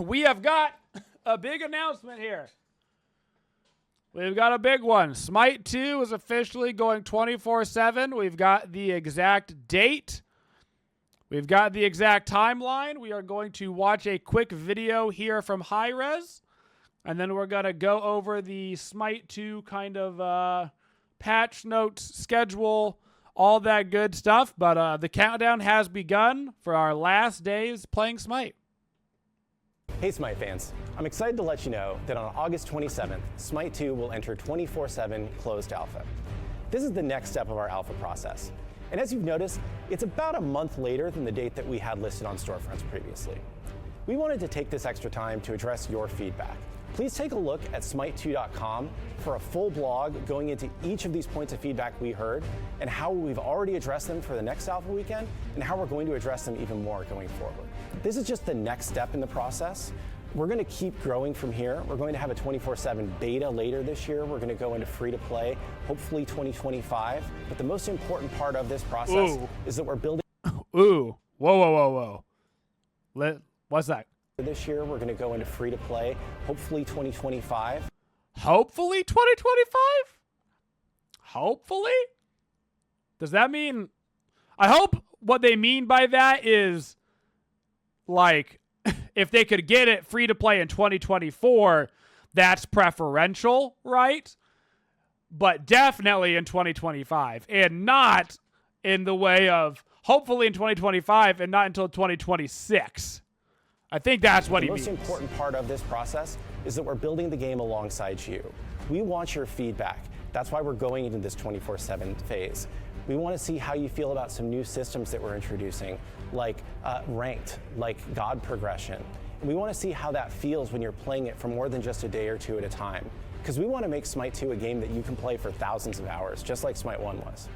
we have got a big announcement here. We've got a big one. Smite 2 is officially going 24/7. We've got the exact date. We've got the exact timeline. We are going to watch a quick video here from Hi-Rez, and then we're going to go over the Smite 2 kind of patch notes, schedule, all that good stuff. But the countdown has begun for our last days playing Smite. Hey Smite fans, I'm excited to let you know that on August 27th, Smite 2 will enter 24/7 closed alpha. This is the next step of our alpha process. And as you've noticed, it's about a month later than the date that we had listed on storefronts previously. We wanted to take this extra time to address your feedback. Please take a look at smite2.com for a full blog going into each of these points of feedback we heard and how we've already addressed them for the next alpha weekend and how we're going to address them even more going forward. This is just the next step in the process. We're going to keep growing from here. We're going to have a 24/7 beta later this year. We're going to go into free to play, hopefully 2025. But the most important part of this process is that we're building. Ooh. Whoa. What's that? This year, we're going to go into free to play, hopefully 2025. Hopefully 2025? Hopefully? Does that mean... I hope what they mean by that is, like, if they could get it free to play in 2024, that's preferential, right? But definitely in 2025, and not in the way of hopefully in 2025 and not until 2026. I think that's what he means. The most important part of this process is that we're building the game alongside you. We want your feedback. That's why we're going into this 24/7 phase. We want to see how you feel about some new systems that we're introducing, like ranked, like God progression. And we want to see how that feels when you're playing it for more than just a day or two at a time. Because we want to make Smite 2 a game that you can play for thousands of hours, just like Smite 1 was.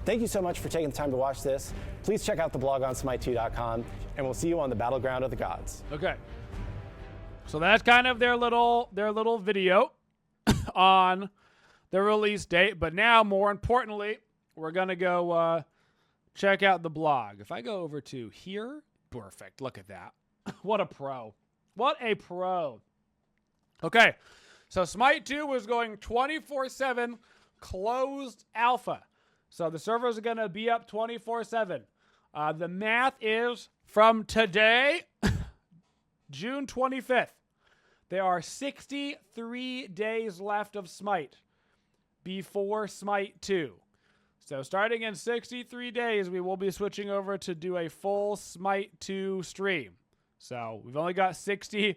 Thank you so much for taking the time to watch this. Please check out the blog on smite2.com, and we'll see you on the battleground of the gods. Okay. So that's kind of their little video on the release date. But now, more importantly, we're going to go check out the blog. If I go over to here, perfect. Look at that. What a pro. What a pro. Okay. So Smite 2 was going 24/7 closed alpha. So the servers are going to be up 24/7. The math is from today, June 25th. There are 63 days left of Smite before Smite 2. So starting in 63 days, we will be switching over to do a full Smite 2 stream. So we've only got 60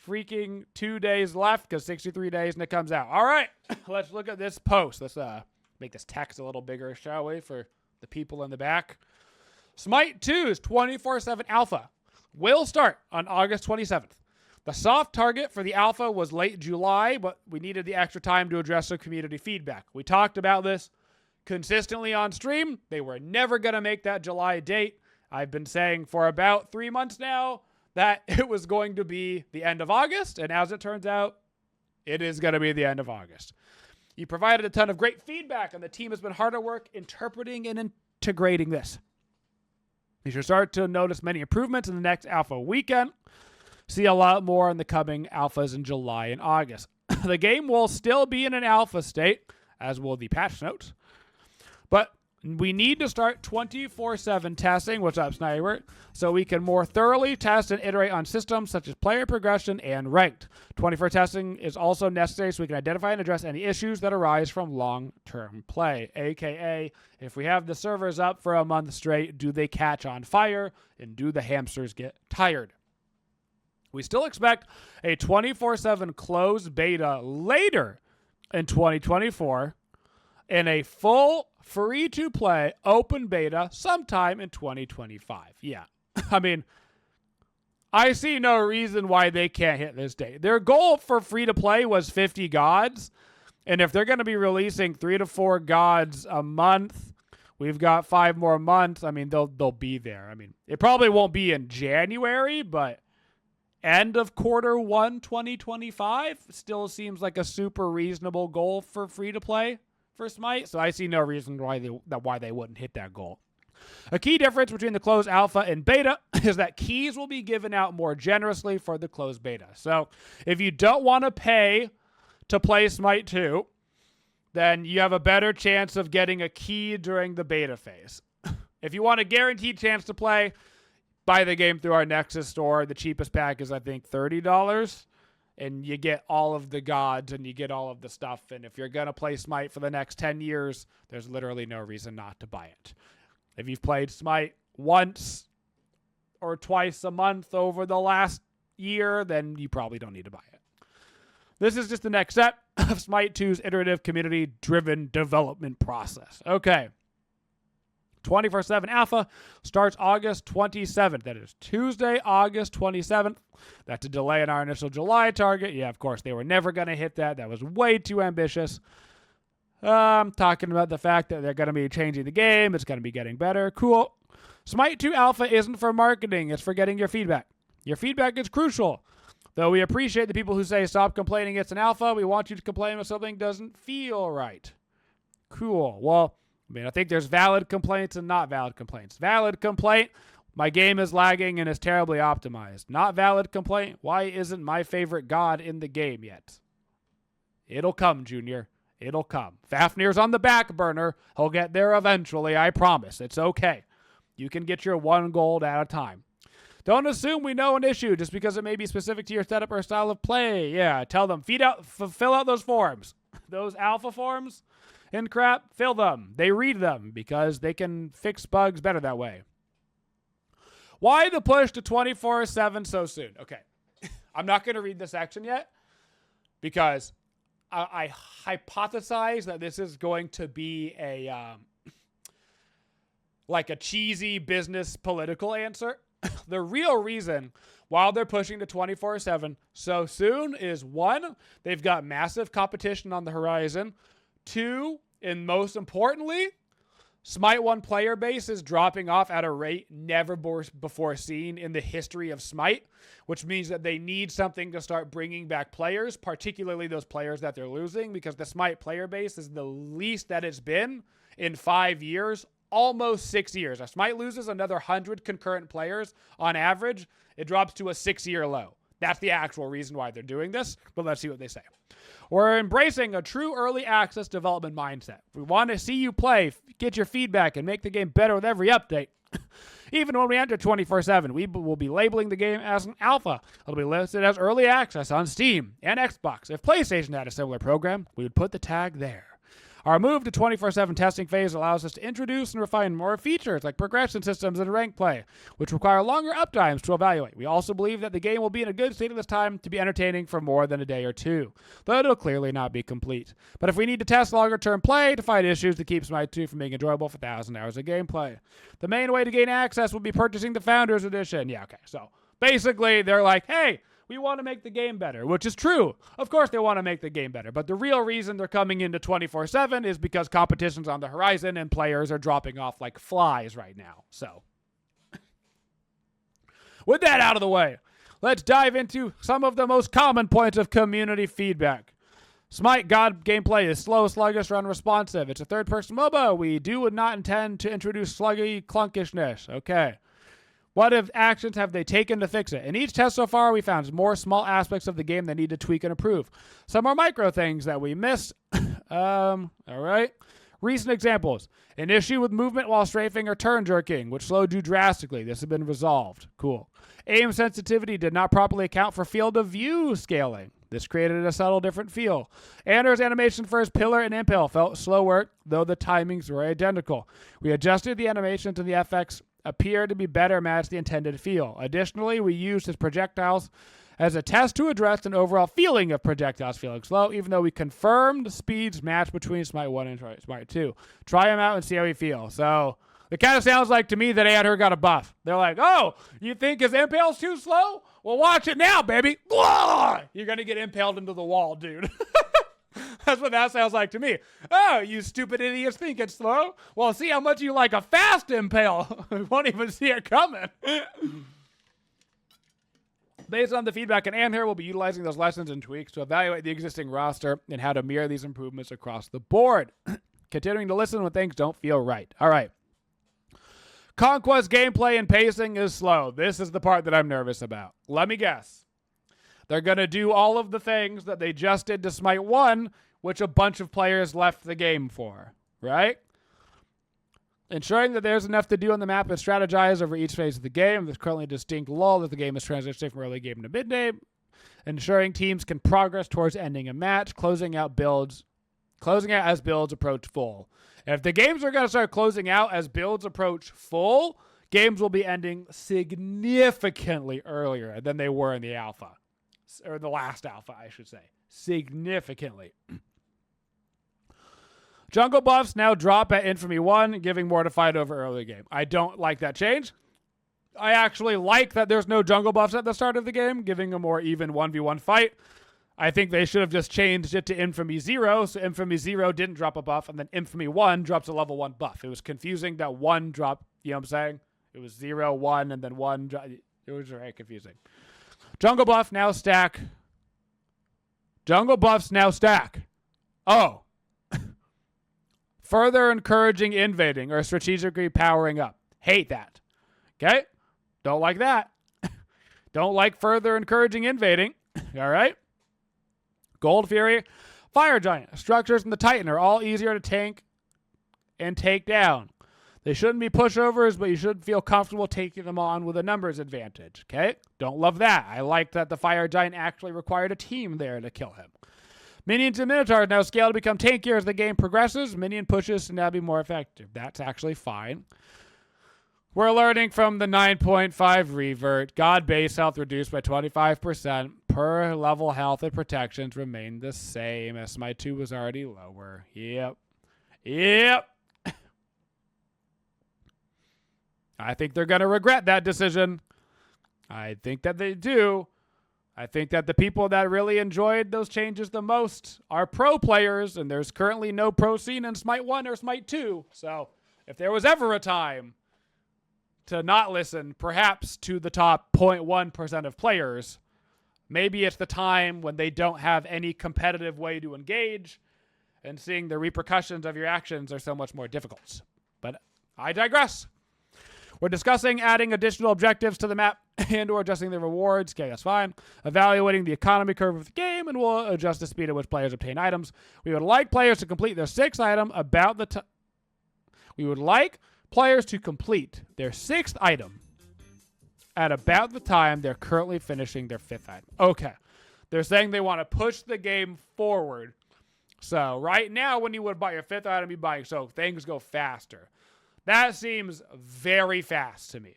freaking 2 days left because 63 days and it comes out. All right, let's look at this post. Let's make this text a little bigger, shall we, for the people in the back. Smite 2's 24/7 alpha will start on August 27th. The soft target for the alpha was late July, but we needed the extra time to address the community feedback. We talked about this consistently on stream. They were never going to make that July date. I've been saying for about 3 months now that it was going to be the end of August, and as it turns out, it is going to be the end of August. You provided a ton of great feedback, and the team has been hard at work interpreting and integrating this. You should start to notice many improvements in the next alpha weekend. See a lot more in the coming alphas in July and August. The game will still be in an alpha state, as will the patch notes. But we need to start 24/7 testing, what's up, Sniper, so we can more thoroughly test and iterate on systems such as player progression and ranked. 24 testing is also necessary so we can identify and address any issues that arise from long-term play, aka if we have the servers up for a month straight, do they catch on fire and do the hamsters get tired? We still expect a 24/7 closed beta later in 2024 and a full free-to-play open beta sometime in 2025. Yeah. I mean, I see no reason why they can't hit this date. Their goal for free-to-play was 50 gods, and if they're going to be releasing 3 to 4 gods a month, we've got 5 more months. I mean, they'll be there. I mean, it probably won't be in January, but end of Q1 2025 still seems like a super reasonable goal for free-to-play for Smite, so I see no reason why they wouldn't hit that goal. A key difference between the closed alpha and beta is that keys will be given out more generously for the closed beta. So if you don't want to pay to play Smite 2, then you have a better chance of getting a key during the beta phase. If you want a guaranteed chance to play, buy the game through our Nexus store. The cheapest pack is, I think, $30. And you get all of the gods and you get all of the stuff. And if you're going to play Smite for the next 10 years, there's literally no reason not to buy it. If you've played Smite once or twice a month over the last year, then you probably don't need to buy it. This is just the next step of Smite 2's iterative community-driven development process. Okay. 24/7 Alpha starts August 27th. That is Tuesday, August 27th. That's a delay in our initial July target. Yeah, of course, they were never going to hit that. That was way too ambitious. I'm talking about the fact that they're going to be changing the game. It's going to be getting better. Cool. Smite 2 Alpha isn't for marketing. It's for getting your feedback. Your feedback is crucial. Though we appreciate the people who say, stop complaining, it's an alpha. We want you to complain when something doesn't feel right. Cool. Well, I think there's valid complaints and not valid complaints. Valid complaint, my game is lagging and is terribly optimized. Not valid complaint, why isn't my favorite god in the game yet? It'll come, Junior. It'll come. Fafnir's on the back burner. He'll get there eventually, I promise. It's okay. You can get your 1 gold at a time. Don't assume we know an issue just because it may be specific to your setup or style of play. Yeah, tell them, fill out those forms. Those alpha forms and crap, fill them. They read them because they can fix bugs better that way. Why the push to 24/7 so soon? Okay, I'm not going to read this section yet because I hypothesize that this is going to be a like a cheesy business political answer. The real reason why they're pushing to 24/7 so soon is 1, they've got massive competition on the horizon. 2, and most importantly, Smite 1 player base is dropping off at a rate never before seen in the history of Smite, which means that they need something to start bringing back players, particularly those players that they're losing, because the Smite player base is the least that it's been in 5 years, almost 6 years. If Smite loses another 100 concurrent players on average, it drops to a 6-year low. That's the actual reason why they're doing this, but let's see what they say. We're embracing a true early access development mindset. We want to see you play, get your feedback, and make the game better with every update. Even when we enter 24/7, we will be labeling the game as an alpha. It'll be listed as early access on Steam and Xbox. If PlayStation had a similar program, we would put the tag there. Our move to 24/7 testing phase allows us to introduce and refine more features like progression systems and rank play, which require longer uptimes to evaluate. We also believe that the game will be in a good state at this time to be entertaining for more than a day or 2, though it'll clearly not be complete. But if we need to test longer-term play to find issues to keep Smite 2 from being enjoyable for 1,000 hours of gameplay, the main way to gain access will be purchasing the Founders Edition. Yeah, okay, so basically they're like, hey, we want to make the game better, which is true. Of course they want to make the game better, but the real reason they're coming into 24/7 is because competition's on the horizon and players are dropping off like flies right now. So, with that out of the way, let's dive into some of the most common points of community feedback. Smite God gameplay is slow, sluggish, or unresponsive. It's a third-person MOBA. We do not intend to introduce sluggy clunkishness. Okay. What actions have they taken to fix it? In each test so far, we found more small aspects of the game that need to tweak and improve. Some are micro things that we missed. All right. Recent examples. An issue with movement while strafing or turn jerking, which slowed you drastically. This has been resolved. Cool. Aim sensitivity did not properly account for field of view scaling. This created a subtle different feel. Anders' animation for his pillar and impale felt slower, though the timings were identical. We adjusted the animation to the FX appear to be better match the intended feel. Additionally, we used his projectiles as a test to address an overall feeling of projectiles feeling slow, even though we confirmed the speeds match between Smite 1 and Smite 2. Try him out and see how he feels. So it kind of sounds like to me that Annoucement got a buff. They're like, oh, you think his impale's too slow? Well, watch it now, baby. You're going to get impaled into the wall, dude. That's what that sounds like to me. Oh, you stupid idiots think it's slow? Well, see how much you like a fast impale. We won't even see it coming. Based on the feedback, and here we'll be utilizing those lessons and tweaks to evaluate the existing roster and how to mirror these improvements across the board. Continuing to listen when things don't feel right. All right. Conquest gameplay and pacing is slow. This is the part that I'm nervous about. Let me guess. They're going to do all of the things that they just did to Smite 1, which a bunch of players left the game for, right? Ensuring that there's enough to do on the map and strategize over each phase of the game. There's currently a distinct lull that the game is transitioning from early game to mid-game. Ensuring teams can progress towards ending a match, closing out as builds approach full. If the games are going to start closing out as builds approach full, games will be ending significantly earlier than they were in the alpha. Or the last alpha, I should say. Significantly. Jungle buffs now drop at Infamy 1, giving more to fight over early game. I don't like that change. I actually like that there's no jungle buffs at the start of the game, giving a more even 1v1 fight. I think they should have just changed it to Infamy 0, so Infamy 0 didn't drop a buff, and then Infamy 1 drops a level 1 buff. It was confusing that 1 dropped, you know what I'm saying? It was 0, 1, and then 1 it was very confusing. Jungle buff now stack. Jungle buffs now stack. Oh. Further encouraging invading or strategically powering up. Hate that. Okay? Don't like that. Don't like further encouraging invading. All right? Gold Fury, Fire Giant, Structures, and the Titan are all easier to tank and take down. They shouldn't be pushovers, but you should feel comfortable taking them on with a numbers advantage. Okay? Don't love that. I like that the Fire Giant actually required a team there to kill him. Minions and Minotaurs now scale to become tankier as the game progresses. Minion pushes to now be more effective. That's actually fine. We're learning from the 9.5 revert. God base health reduced by 25%. Per level health and protections remain the same as Smite 2 was already lower. Yep. I think they're going to regret that decision. I think that they do. I think that the people that really enjoyed those changes the most are pro players, and there's currently no pro scene in Smite 1 or Smite 2. So if there was ever a time to not listen, perhaps to the top 0.1% of players, maybe it's the time when they don't have any competitive way to engage, and seeing the repercussions of your actions are so much more difficult. But I digress. We're discussing adding additional objectives to the map and or adjusting the rewards. Okay, that's fine. Evaluating the economy curve of the game, and we'll adjust the speed at which players obtain items. We would like players to complete their 6th item about the time. We would like players to complete their 6th item at about the time they're currently finishing their 5th item. Okay. They're saying they want to push the game forward. So right now, when you would buy your 5th item, you buy, so things go faster. That seems very fast to me.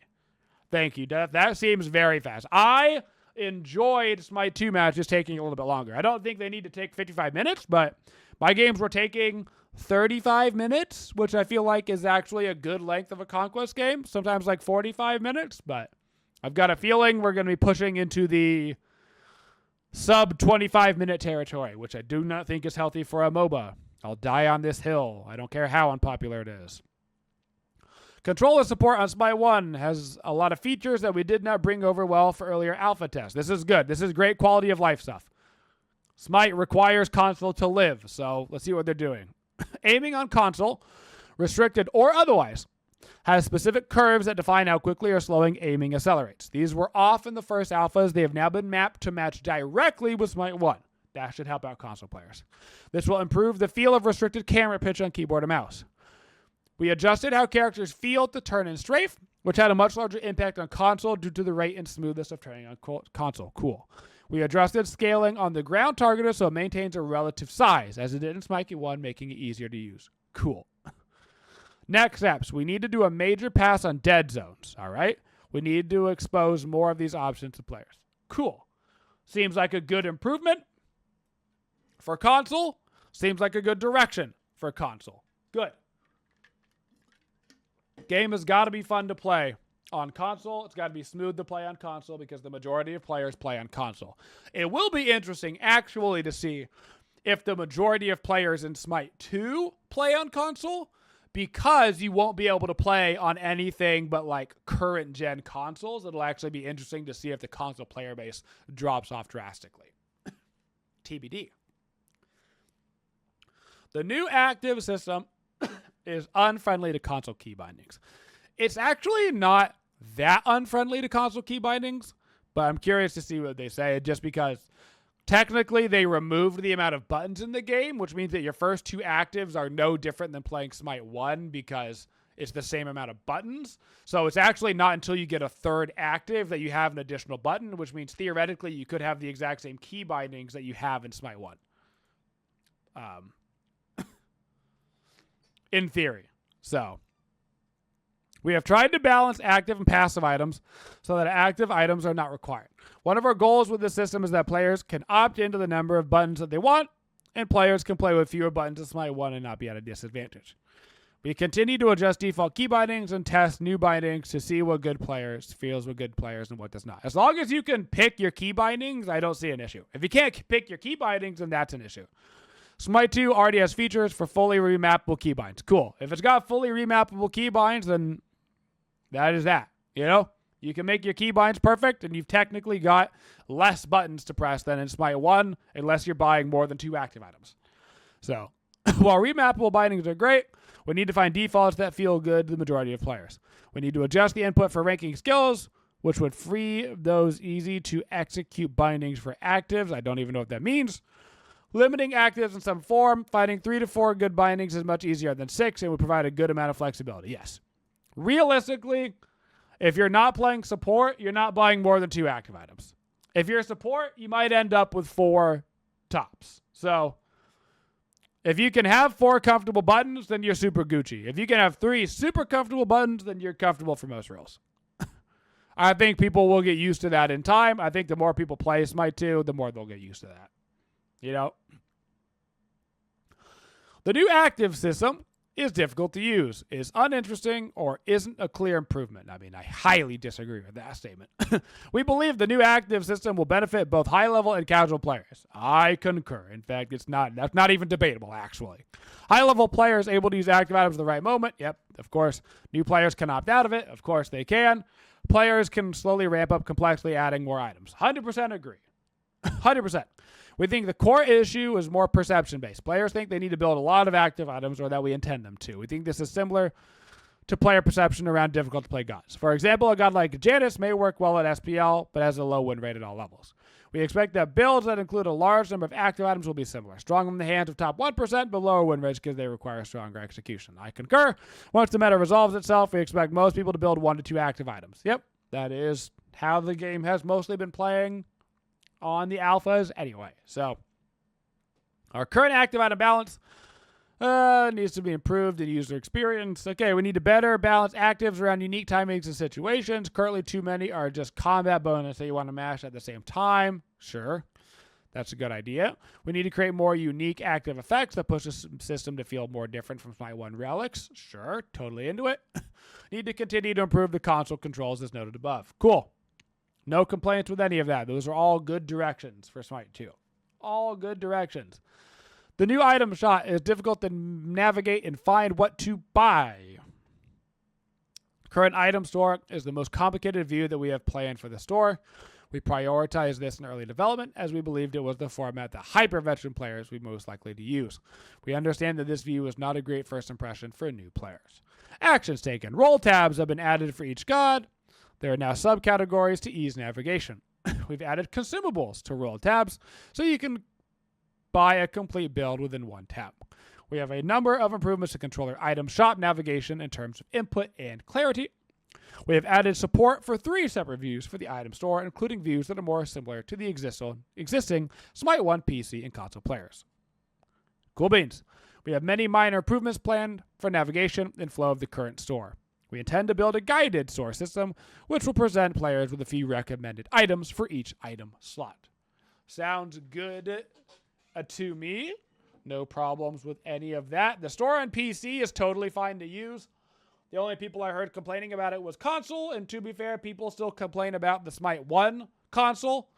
Thank you, Death. That seems very fast. I enjoyed Smite 2 matches taking a little bit longer. I don't think they need to take 55 minutes, but my games were taking 35 minutes, which I feel like is actually a good length of a Conquest game. Sometimes like 45 minutes, but I've got a feeling we're going to be pushing into the sub 25-minute territory, which I do not think is healthy for a MOBA. I'll die on this hill. I don't care how unpopular it is. Controller support on Smite 1 has a lot of features that we did not bring over well for earlier alpha tests. This is good. This is great quality of life stuff. Smite requires console to live, so let's see what they're doing. Aiming on console, restricted or otherwise, has specific curves that define how quickly or slowing aiming accelerates. These were off in the first alphas. They have now been mapped to match directly with Smite 1. That should help out console players. This will improve the feel of restricted camera pitch on keyboard and mouse. We adjusted how characters feel to turn and strafe, which had a much larger impact on console due to the rate and smoothness of turning on console. Cool. We adjusted scaling on the ground targeter so it maintains a relative size, as it did in Smite 1, making it easier to use. Cool. Next steps. We need to do a major pass on dead zones, all right? We need to expose more of these options to players. Cool. Seems like a good improvement for console. Seems like a good direction for console. Good. Game has got to be fun to play on console. It's got to be smooth to play on console because the majority of players play on console. It will be interesting, actually, to see if the majority of players in Smite 2 play on console, because you won't be able to play on anything but like current gen consoles. It'll actually be interesting to see if the console player base drops off drastically. TBD. The new active system is unfriendly to console key bindings. it's actually not that unfriendly to console key bindings, but I'm curious to see what they say, just because technically they removed the amount of buttons in the game, which means that your first 2 actives are no different than playing Smite 1 because it's the same amount of buttons. So it's actually not until you get a 3rd active that you have an additional button, which means theoretically you could have the exact same key bindings that you have in Smite 1. In theory. So we have tried to balance active and passive items so that active items are not required. One of our goals with this system is that players can opt into the number of buttons that they want, and players can play with fewer buttons in Smite 1 and not be at a disadvantage. We continue to adjust default key bindings and test new bindings to see what good players feels with good players and what does not. As long as you can pick your key bindings, I don't see an issue. If you can't pick your key bindings, then that's an issue. Smite 2 already has features for fully remappable keybinds. Cool. If it's got fully remappable keybinds, then that is that. You know? You can make your keybinds perfect, and you've technically got less buttons to press than in Smite 1, unless you're buying more than 2 active items. So, while remappable bindings are great, we need to find defaults that feel good to the majority of players. We need to adjust the input for ranking skills, which would free those easy-to-execute bindings for actives. I don't even know what that means. Limiting actives in some form, finding 3 to 4 good bindings is much easier than 6 and would provide a good amount of flexibility. Yes. Realistically, if you're not playing support, you're not buying more than 2 active items. If you're support, you might end up with 4 tops. So if you can have 4 comfortable buttons, then you're super Gucci. If you can have 3 super comfortable buttons, then you're comfortable for most roles. I think people will get used to that in time. I think the more people play Smite 2, the more they'll get used to that. You know? The new active system is difficult to use, is uninteresting, or isn't a clear improvement. I mean, I highly disagree with that statement. We believe the new active system will benefit both high-level and casual players. I concur. In fact, that's not even debatable, actually. High-level players able to use active items at the right moment. Yep, of course. New players can opt out of it. Of course they can. Players can slowly ramp up complexity, adding more items. 100% agree. 100%. We think the core issue is more perception-based. Players think they need to build a lot of active items or that we intend them to. We think this is similar to player perception around difficult-to-play gods. For example, a god like Janus may work well at SPL, but has a low win rate at all levels. We expect that builds that include a large number of active items will be similar. Strong in the hands of top 1%, but lower win rates because they require stronger execution. I concur. Once the meta resolves itself, we expect most people to build 1 to 2 active items. Yep, that is how the game has mostly been playing on the alphas anyway. So our current active item balance needs to be improved in user experience. Okay, we need to better balance actives around unique timings and situations. Currently, too many are just combat bonus that you want to mash at the same time. Sure, that's a good idea. We need to create more unique active effects that push the system to feel more different from Smite 1 relics. Sure, totally into it. Need to continue to improve the console controls as noted above. Cool. No complaints with any of that. Those are all good directions for Smite 2. All good directions. The new item shot is difficult to navigate and find what to buy. Current item store is the most complicated view that we have planned for the store. We prioritized this in early development as we believed it was the format that hyper-veteran players would be most likely to use. We understand that this view is not a great first impression for new players. Actions taken. Roll tabs have been added for each god. There are now subcategories to ease navigation. We've added consumables to roll tabs, so you can buy a complete build within one tab. We have a number of improvements to controller item shop navigation in terms of input and clarity. We have added support for 3 separate views for the item store, including views that are more similar to the existing Smite 1 PC and console players. Cool beans. We have many minor improvements planned for navigation and flow of the current store. We intend to build a guided store system, which will present players with a few recommended items for each item slot. Sounds good to me. No problems with any of that. The store on PC is totally fine to use. The only people I heard complaining about it was console, and to be fair, people still complain about the Smite 1 console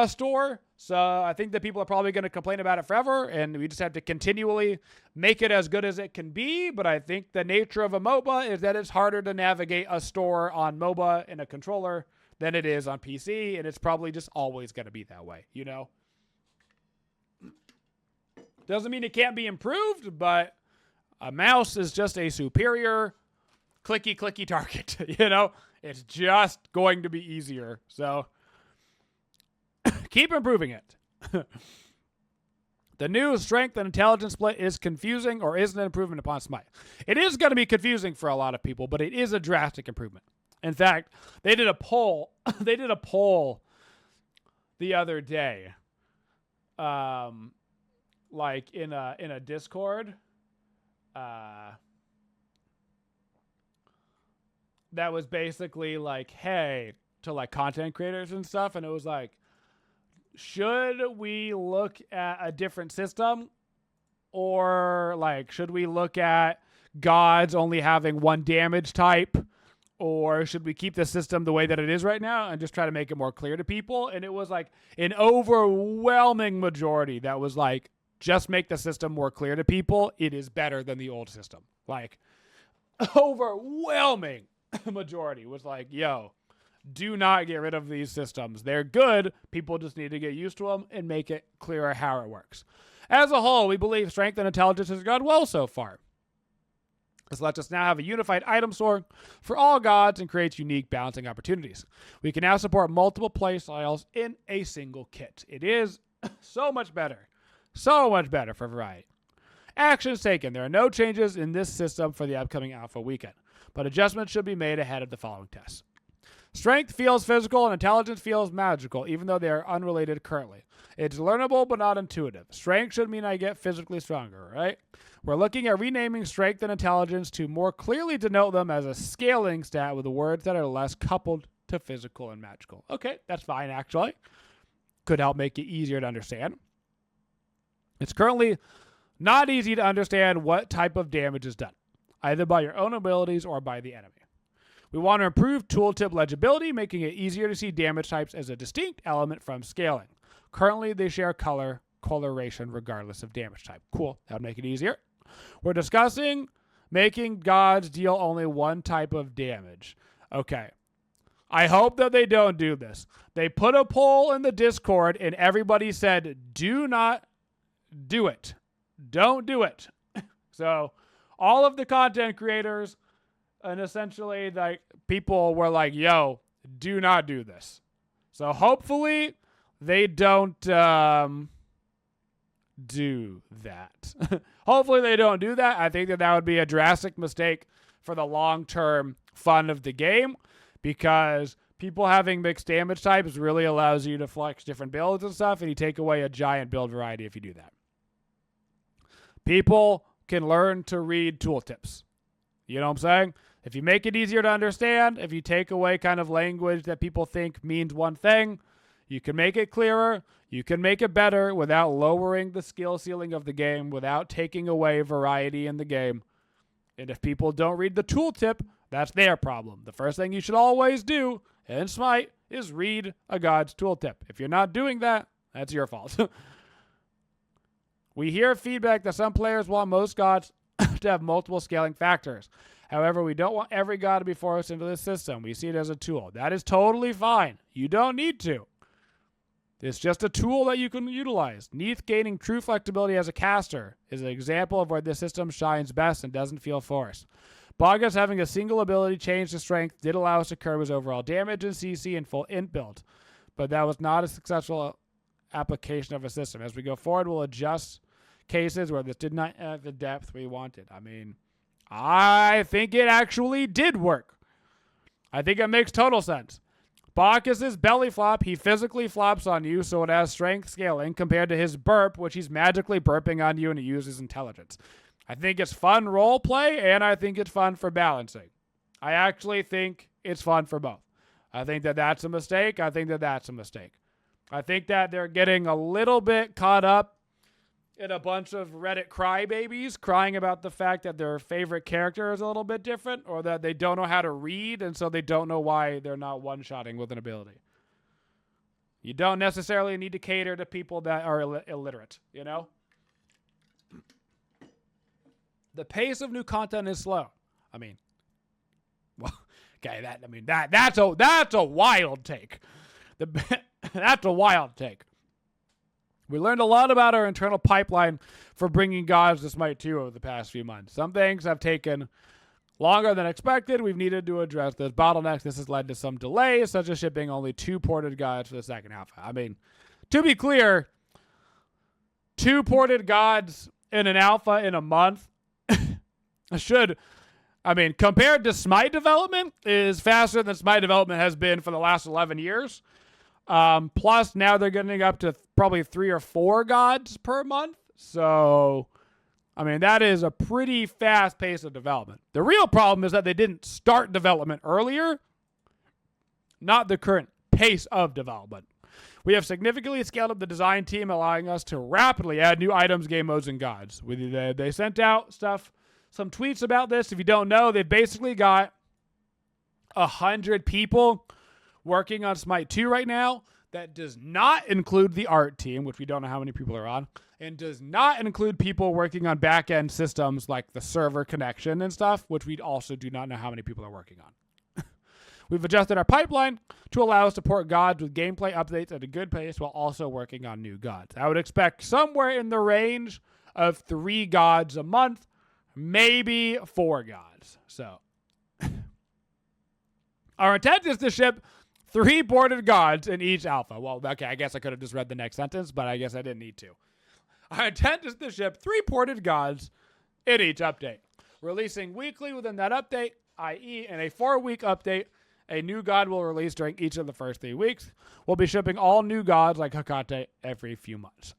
store. So I think that people are probably going to complain about it forever, and we just have to continually make it as good as it can be. But I think the nature of a MOBA is that it's harder to navigate a store on MOBA in a controller than it is on PC, and it's probably just always going to be that way, you know? Doesn't mean it can't be improved, but a mouse is just a superior clicky target. You know, it's just going to be easier. So keep improving it. The new strength and intelligence split is confusing or isn't an improvement upon Smite. It is going to be confusing for a lot of people, but it is a drastic improvement. In fact, they did a poll. They did a poll the other day, like in a Discord, that was basically like, hey, to like content creators and stuff, and it was like, should we look at a different system, or like, should we look at gods only having one damage type, or should we keep the system the way that it is right now and just try to make it more clear to people? And it was like an overwhelming majority that was like, just make the system more clear to people. It is better than the old system. Like, overwhelming majority was like, yo, do not get rid of these systems. They're good. People just need to get used to them and make it clearer how it works. As a whole, we believe strength and intelligence has gone well so far. This lets us now have a unified item store for all gods and creates unique balancing opportunities. We can now support multiple play styles in a single kit. It is so much better for variety. Actions taken. There are no changes in this system for the upcoming alpha weekend, but adjustments should be made ahead of the following tests. Strength feels physical and intelligence feels magical, even though they are unrelated currently. It's learnable but not intuitive. Strength should mean I get physically stronger, right? We're looking at renaming strength and intelligence to more clearly denote them as a scaling stat with words that are less coupled to physical and magical. Okay, that's fine, actually. Could help make it easier to understand. It's currently not easy to understand what type of damage is done, either by your own abilities or by the enemy. We want to improve tooltip legibility, making it easier to see damage types as a distinct element from scaling. Currently, they share coloration regardless of damage type. Cool. That would make it easier. We're discussing making gods deal only one type of damage. Okay. I hope that they don't do this. They put a poll in the Discord and everybody said, do not do it. Don't do it. So all of the content creators and essentially like people were like, yo, do not do this. So hopefully they don't do that. Hopefully they don't do that. I think that would be a drastic mistake for the long-term fun of the game, because people having mixed damage types really allows you to flex different builds and stuff, and you take away a giant build variety if you do that. People can learn to read tooltips. You know what I'm saying? If you make it easier to understand, if you take away kind of language that people think means one thing, you can make it clearer, you can make it better without lowering the skill ceiling of the game, without taking away variety in the game. And if people don't read the tooltip, that's their problem. The first thing you should always do in Smite is read a god's tooltip. If you're not doing that, that's your fault. We hear feedback that some players want most gods to have multiple scaling factors. However, we don't want every god to be forced into this system. We see it as a tool. That is totally fine. You don't need to. It's just a tool that you can utilize. Neath gaining true flexibility as a caster is an example of where this system shines best and doesn't feel forced. Bogus having a single ability change to strength did allow us to curb his overall damage and CC in full int build, but that was not a successful application of a system. As we go forward, we'll adjust cases where this did not have the depth we wanted. I mean, I think it actually did work. I think it makes total sense. Bacchus's belly flop, he physically flops on you, so it has strength scaling compared to his burp, which he's magically burping on you and he uses intelligence. I think it's fun role play, and I think it's fun for balancing. I actually think it's fun for both. I think that that's a mistake. I think that that's a mistake. I think that they're getting a little bit caught up in a bunch of Reddit crybabies crying about the fact that their favorite character is a little bit different, or that they don't know how to read, and so they don't know why they're not one-shotting with an ability. You don't necessarily need to cater to people that are illiterate, you know? The pace of new content is slow. I mean, well, okay, that's a wild take. That's a wild take. We learned a lot about our internal pipeline for bringing gods to Smite 2 over the past few months. Some things have taken longer than expected. We've needed to address those bottlenecks. This has led to some delays, such as shipping only 2 ported gods for the second alpha. I mean, to be clear, 2 ported gods in an alpha in a month compared to Smite development, is faster than Smite development has been for the last 11 years. Plus, now they're getting up to probably 3 or 4 gods per month. So, I mean, that is a pretty fast pace of development. The real problem is that they didn't start development earlier, not the current pace of development. We have significantly scaled up the design team, allowing us to rapidly add new items, game modes, and gods. They sent out some tweets about this. If you don't know, they've basically got 100 people working on Smite 2 right now. That does not include the art team, which we don't know how many people are on, and does not include people working on back-end systems like the server connection and stuff, which we also do not know how many people are working on. We've adjusted our pipeline to allow us to port gods with gameplay updates at a good pace while also working on new gods. I would expect somewhere in the range of 3 gods a month, maybe 4 gods. So, our intent is to ship 3 ported gods in each alpha. Well, okay, I guess I could have just read the next sentence, but I guess I didn't need to. Our intent is to ship 3 ported gods in each update, releasing weekly within that update, i.e. in a 4-week update, a new god will release during each of the first 3 weeks. We'll be shipping all new gods like Hecate every few months.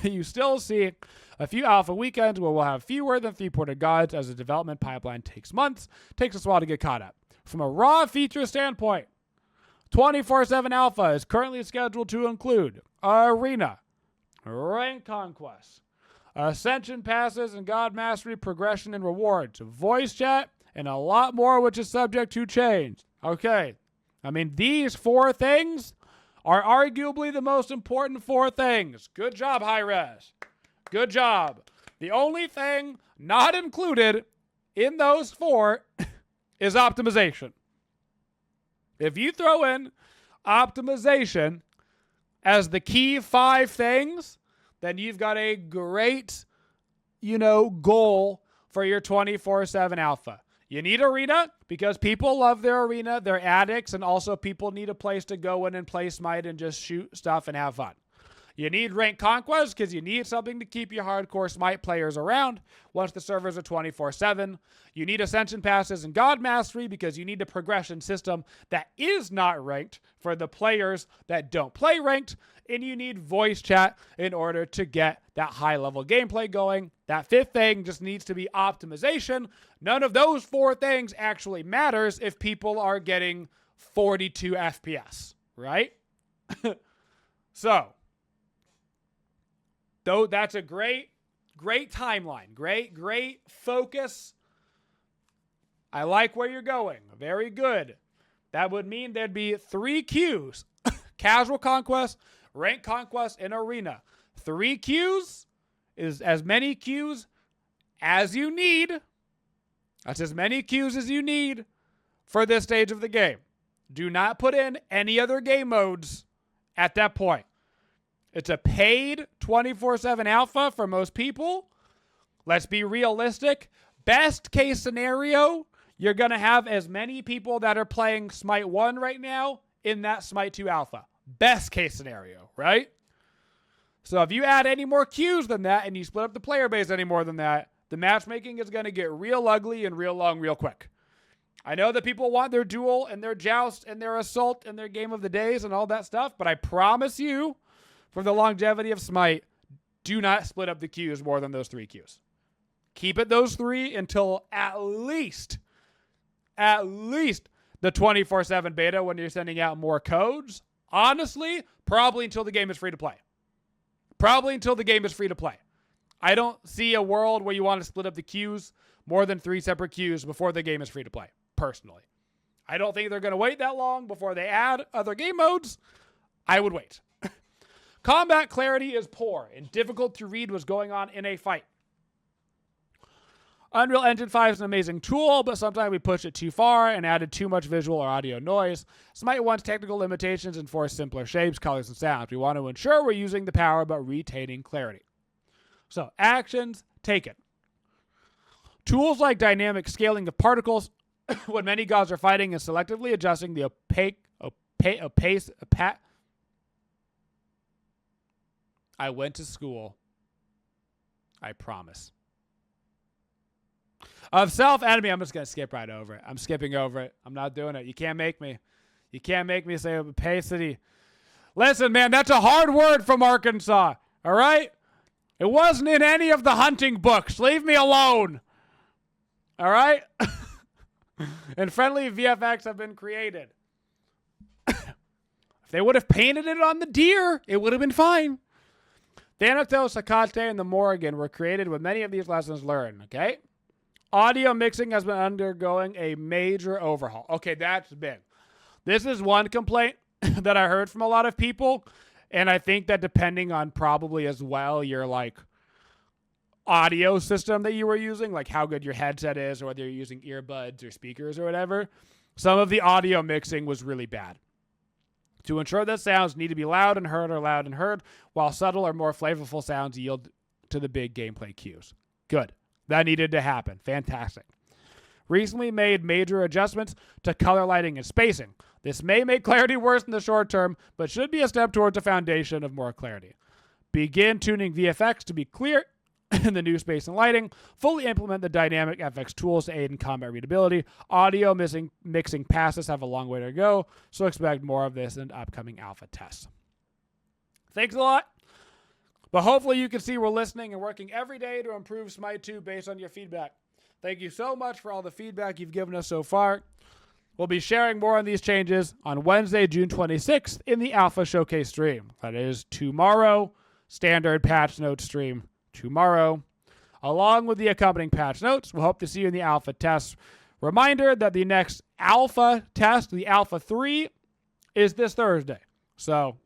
You still see a few alpha weekends where we'll have fewer than 3 ported gods as the development pipeline takes months, takes us a while to get caught up. From a raw feature standpoint, 24/7 alpha is currently scheduled to include Arena, Rank Conquest, Ascension Passes and God Mastery progression and rewards, voice chat, and a lot more which is subject to change. Okay, I mean, these 4 things are arguably the most important 4 things. Good job, Hi-Res. Good job. The only thing not included in those 4 is optimization. If you throw in optimization as the key 5 things, then you've got a great, goal for your 24/7 alpha. You need Arena because people love their Arena. They're addicts, and also people need a place to go in and play Smite and just shoot stuff and have fun. You need Rank Conquest because you need something to keep your hardcore Smite players around once the servers are 24/7. You need Ascension Passes and God Mastery because you need a progression system that is not ranked for the players that don't play ranked. And you need voice chat in order to get that high-level gameplay going. That 5th thing just needs to be optimization. None of those 4 things actually matters if people are getting 42 FPS, right? So, though that's a great timeline. Great focus. I like where you're going. Very good. That would mean there'd be 3 queues. Casual Conquest, Rank Conquest, and Arena. 3 queues is as many queues as you need. That's as many queues as you need for this stage of the game. Do not put in any other game modes at that point. It's a paid 24/7 alpha for most people. Let's be realistic. Best case scenario, you're going to have as many people that are playing Smite 1 right now in that Smite 2 alpha. Best case scenario, right? So if you add any more queues than that and you split up the player base any more than that, the matchmaking is going to get real ugly and real long real quick. I know that people want their duel and their joust and their assault and their game of the days and all that stuff, but I promise you, for the longevity of Smite, do not split up the queues more than those 3 queues. Keep it those 3 until at least the 24/7 beta when you're sending out more codes. Honestly, probably until the game is free to play. I don't see a world where you want to split up the queues more than 3 separate queues before the game is free to play, personally. I don't think they're going to wait that long before they add other game modes. I would wait. Combat clarity is poor and difficult to read what's going on in a fight. Unreal Engine 5 is an amazing tool, but sometimes we pushed it too far and added too much visual or audio noise. Smite 1's technical limitations enforce simpler shapes, colors, and sounds. We want to ensure we're using the power but retaining clarity. So, actions taken. Tools like dynamic scaling of particles when many gods are fighting and selectively adjusting the I went to school. I promise. Of self-enemy, I'm just going to skip right over it. I'm skipping over it. I'm not doing it. You can't make me. You can't make me say opacity. Listen, man, that's a hard word from Arkansas. All right? It wasn't in any of the hunting books. Leave me alone. All right? And friendly VFX have been created. If they would have painted it on the deer, it would have been fine. Thanatos, Sakate, and the Morrigan were created with many of these lessons learned, okay? Audio mixing has been undergoing a major overhaul. Okay, that's big. This is one complaint that I heard from a lot of people, and I think that depending on probably as well your like audio system that you were using, like how good your headset is or whether you're using earbuds or speakers or whatever, some of the audio mixing was really bad. To ensure that sounds need to be loud and heard, while subtle or more flavorful sounds yield to the big gameplay cues. Good. That needed to happen. Fantastic. Recently made major adjustments to color lighting and spacing. This may make clarity worse in the short term, but should be a step towards a foundation of more clarity. Begin tuning VFX to be clear in the new space and lighting. Fully implement the dynamic FX tools to aid in combat readability. Audio mixing passes have a long way to go, so expect more of this in upcoming alpha tests. Thanks a lot. But hopefully you can see we're listening and working every day to improve Smite 2 based on your feedback. Thank you so much for all the feedback you've given us so far. We'll be sharing more on these changes on Wednesday, June 26th in the Alpha Showcase stream. That is tomorrow, standard patch notes stream tomorrow. Along with the accompanying patch notes, we'll hope to see you in the Alpha test. Reminder that the next Alpha test, the Alpha 3, is this Thursday. So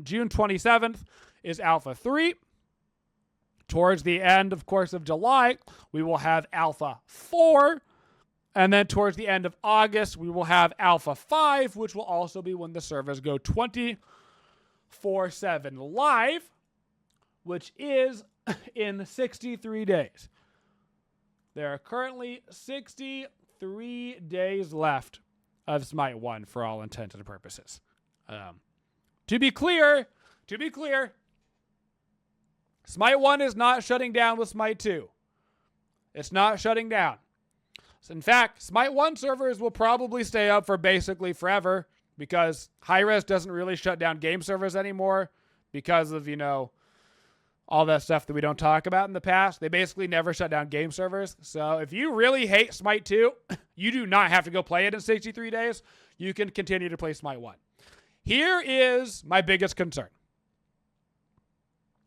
June 27th is Alpha 3. Towards the end, of course, of July, we will have Alpha 4. And then towards the end of August, we will have Alpha 5, which will also be when the servers go 24/7 live, which is in 63 days. There are currently 63 days left of Smite 1 for all intents and purposes. To be clear, Smite 1 is not shutting down with Smite 2. It's not shutting down. In fact, Smite 1 servers will probably stay up for basically forever because Hi-Res doesn't really shut down game servers anymore because of, all that stuff that we don't talk about in the past. They basically never shut down game servers. So if you really hate Smite 2, you do not have to go play it in 63 days. You can continue to play Smite 1. Here is my biggest concern.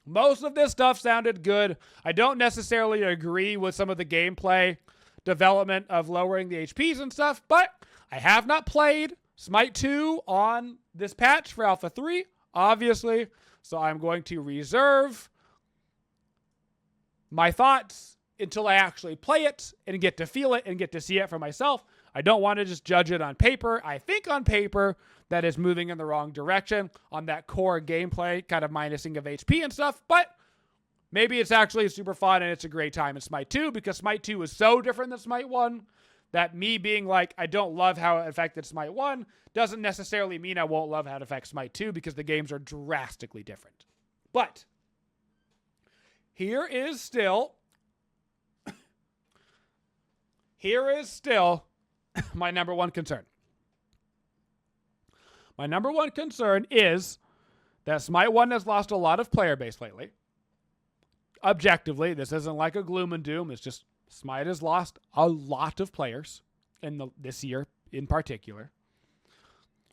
Most of this stuff sounded good. I don't necessarily agree with some of the gameplay development of lowering the HPs and stuff, but I have not played Smite 2 on this patch for Alpha 3, obviously, so I'm going to reserve my thoughts until I actually play it and get to feel it and get to see it for myself. I don't want to just judge it on paper. I think on paper that is moving in the wrong direction on that core gameplay, kind of minusing of HP and stuff, but maybe it's actually super fun and it's a great time in Smite 2 because Smite 2 is so different than Smite 1 that me being like, I don't love how it affected Smite 1 doesn't necessarily mean I won't love how it affects Smite 2 because the games are drastically different. But here is still my number one concern. My number one concern is that Smite 1 has lost a lot of player base lately. Objectively, this isn't like a gloom and doom. It's just Smite has lost a lot of players this year in particular.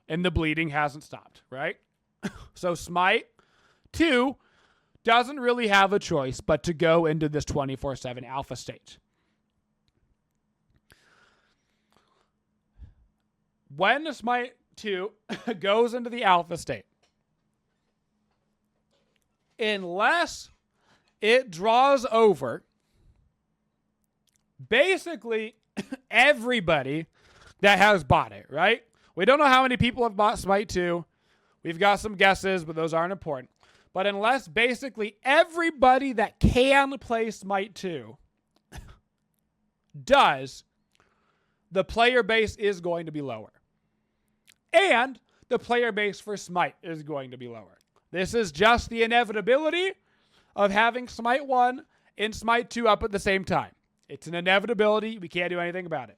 And the bleeding hasn't stopped, right? So Smite 2 doesn't really have a choice but to go into this 24/7 alpha state. When Smite 2 goes into the alpha state, unless it draws over basically everybody that has bought it, right? We don't know how many people have bought Smite 2. We've got some guesses, but those aren't important. But unless basically everybody that can play Smite 2 does, the player base is going to be lower. And the player base for Smite is going to be lower. This is just the inevitability of having Smite 1 and Smite 2 up at the same time. It's an inevitability. We can't do anything about it.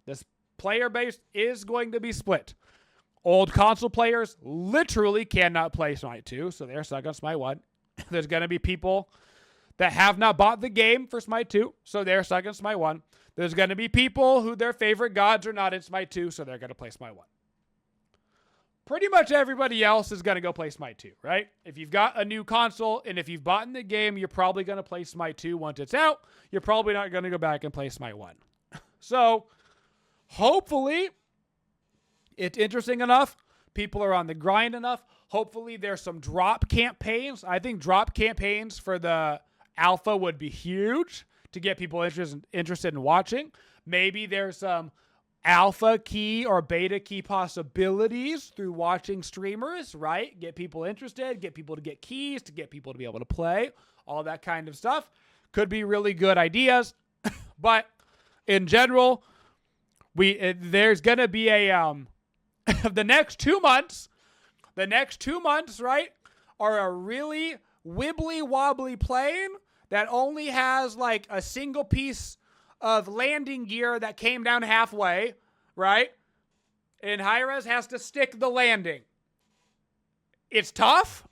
This player base is going to be split. Old console players literally cannot play Smite 2, so they're stuck on Smite 1. There's going to be people that have not bought the game for Smite 2, so they're stuck in Smite 1. There's going to be people who their favorite gods are not in Smite 2, so they're going to play Smite 1. Pretty much everybody else is going to go play Smite 2, right? If you've got a new console and if you've bought in the game, you're probably going to play Smite 2 once it's out. You're probably not going to go back and play Smite 1. So, hopefully, it's interesting enough. People are on the grind enough. Hopefully, there's some drop campaigns. I think drop campaigns for the alpha would be huge to get people interested in watching. Maybe there's some alpha key or beta key possibilities through watching streamers, right? Get people interested, get people to get keys, to get people to be able to play, all that kind of stuff. Could be really good ideas. But in general, there's going to be a the next 2 months, right, are a really wibbly wobbly plane that only has like a single piece of landing gear that came down halfway, right? And Hi-Rez has to stick the landing. It's tough.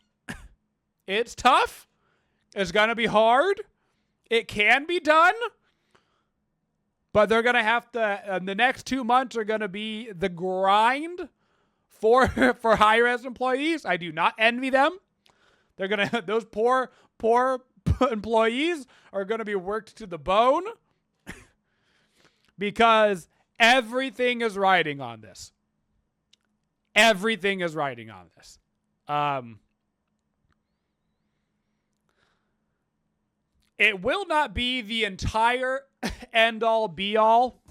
It's tough. It's going to be hard. It can be done. But they're going to have to, the next 2 months are going to be the grind for Hi-Rez employees. I do not envy them. They're going to, those poor employees are going to be worked to the bone because everything is riding on this. Everything is riding on this. It will not be the entire end-all be-all.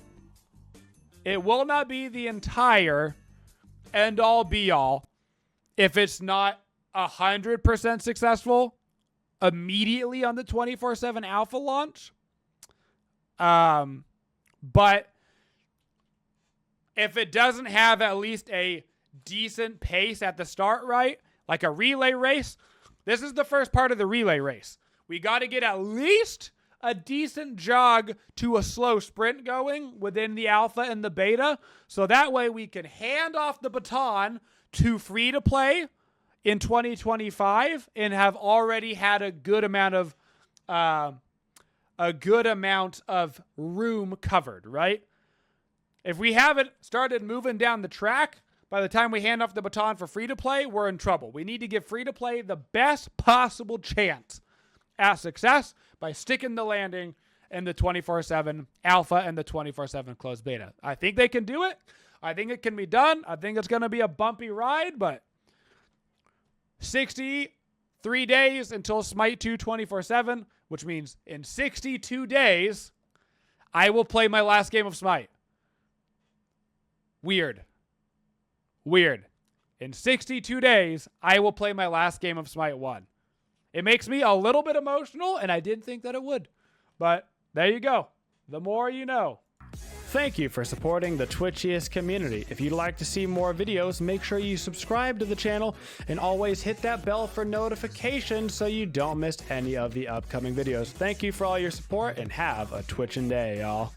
It will not be the entire end-all be-all if it's not 100% successful immediately on the 24/7 alpha launch. But if it doesn't have at least a decent pace at the start, right? Like a relay race. This is the first part of the relay race. We got to get at least a decent jog to a slow sprint going within the alpha and the beta. So that way we can hand off the baton to free to play in 2025 and have already had a good amount of room covered, right? If we haven't started moving down the track, by the time we hand off the baton for free to play, we're in trouble. We need to give free to play the best possible chance at success by sticking the landing in the 24/7 alpha and the 24/7 closed beta. I think they can do it. I think it can be done. I think it's going to be a bumpy ride, but 63 days until Smite 2 24/7, which means in 62 days, I will play my last game of Smite. Weird. In 62 days, I will play my last game of Smite 1. It makes me a little bit emotional, and I didn't think that it would. But there you go. The more you know. Thank you for supporting the Twitchiest community. If you'd like to see more videos, make sure you subscribe to the channel and always hit that bell for notifications so you don't miss any of the upcoming videos. Thank you for all your support and have a Twitchin' day, y'all.